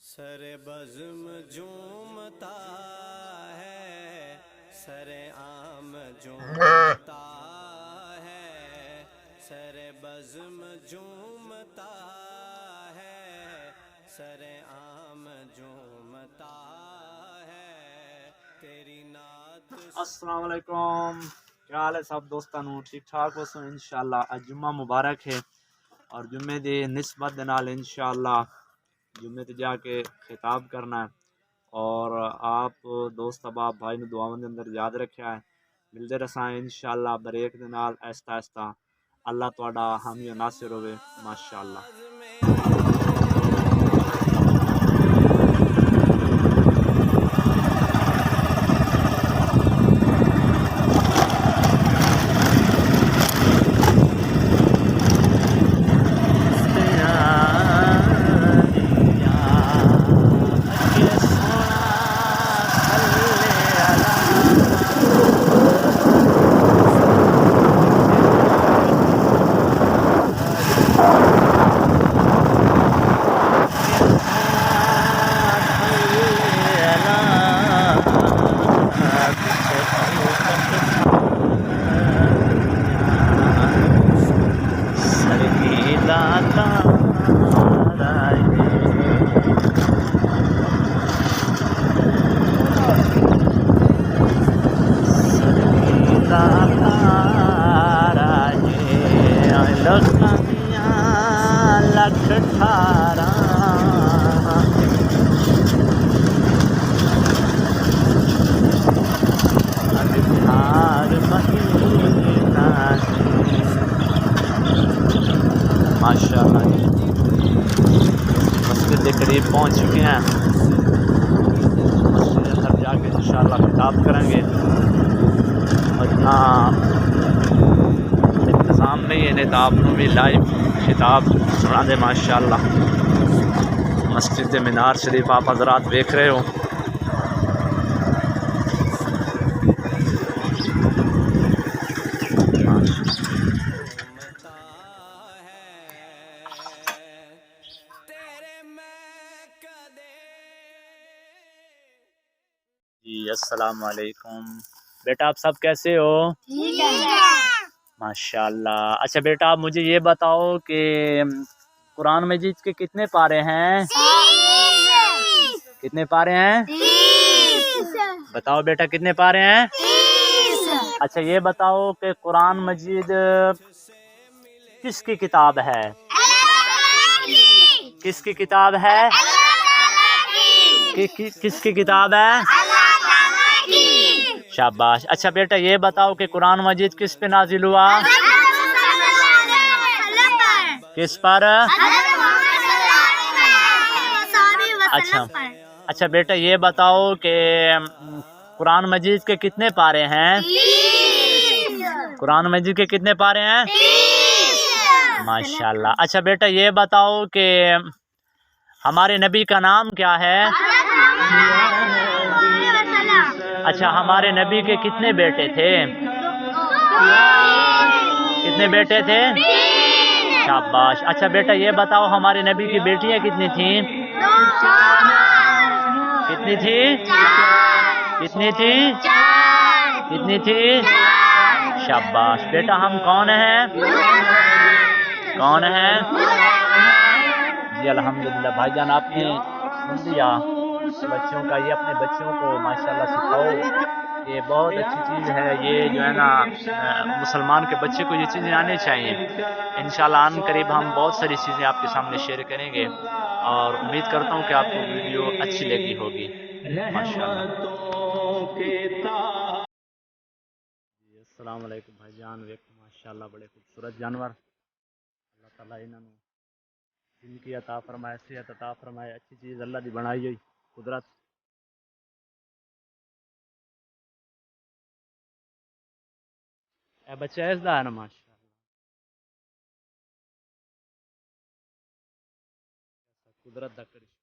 سر بزم جھومتا ہے، سر عام جھومتا ہے، سر بزم جھومتا ہے، سر عام جھومتا ہے، تیری نعت السلام علیکم، کیا حال ہے سب دوستانو؟ ٹھیک ٹھاک ہو سو انشاءاللہ۔ اج جمعہ مبارک ہے اور جمعے دی نسبت دے نال انشاءاللہ جمعے تے جا کے خطاب کرنا ہے، اور آپ دوست احباب بھائی نے دعاواں دے اندر یاد رکھیا ہے۔ ملدے رساں انشاءاللہ بریک دے نال آہستہ آہستہ۔ اللہ تہاڈا حامی و ناصر ہوے ماشاءاللہ۔ ماشاءاللہ مسجد کے قریب پہنچ چکے ہیں۔ مسجد کے اندر جا کے انشاءاللہ خطاب کریں گے، اور یہاں انتظام نہیں ہے، نہیں تو آپ کو بھی لائیو خطاب سنا دے ماشاءاللہ۔ مسجد مینار شریف آپ حضرات دیکھ رہے ہو۔ جی السلام علیکم بیٹا، آپ سب کیسے ہو؟ ماشاءاللہ۔ اچھا بیٹا، آپ مجھے یہ بتاؤ کہ قرآن مجید کے کتنے پارے ہیں؟ کتنے پارے ہیں؟ بتاؤ بیٹا کتنے پارے ہیں؟ اچھا یہ بتاؤ کہ قرآن مجید کس کی کتاب ہے؟ کس کی کتاب ہے؟ کس کی کتاب ہے؟ شاباش۔ اچھا بیٹا یہ بتاؤ کہ قرآن مجید کس پہ نازل ہوا؟ کس پر؟ اچھا بیٹا یہ بتاؤ کہ قرآن مجید کے کتنے پارے ہیں؟ قرآن مجید کے کتنے پارے ہیں؟ ماشاءاللہ۔ اچھا بیٹا یہ بتاؤ کہ ہمارے نبی کا نام کیا ہے؟ اچھا ہمارے نبی کے کتنے بیٹے تھے؟ کتنے بیٹے تھے؟ شاباش۔ اچھا بیٹا یہ بتاؤ ہمارے نبی کی بیٹیاں کتنی تھیں؟ کتنی تھی؟ کتنی تھی؟ کتنی تھی؟ شاباش۔ بیٹا ہم کون ہیں؟ کون ہیں؟ جی الحمدللہ بھائی جان، آپ نے سن لیا بچوں کا، یہ اپنے بچوں کو ماشاءاللہ سکھاؤ، یہ بہت اچھی چیز ہے۔ یہ جو ہے نا مسلمان کے بچے کو یہ چیزیں آنی چاہیے۔ انشاءاللہ آن قریب ہم بہت ساری چیزیں آپ کے سامنے شیئر کریں گے، اور امید کرتا ہوں کہ آپ کو ویڈیو اچھی لگی ہوگی ماشاءاللہ۔ جی السلام علیکم بھائی جان، ماشاءاللہ بڑے خوبصورت جانور، اللہ تعالیٰ انہوں جن کی عطا فرمائے، صحت عطا فرمائے، اچھی چیز اللہ دی بنائی ہوئی قدرت۔ اے بچہ اس دا ہے نا ماشاءاللہ، قدرت دا کرشمہ۔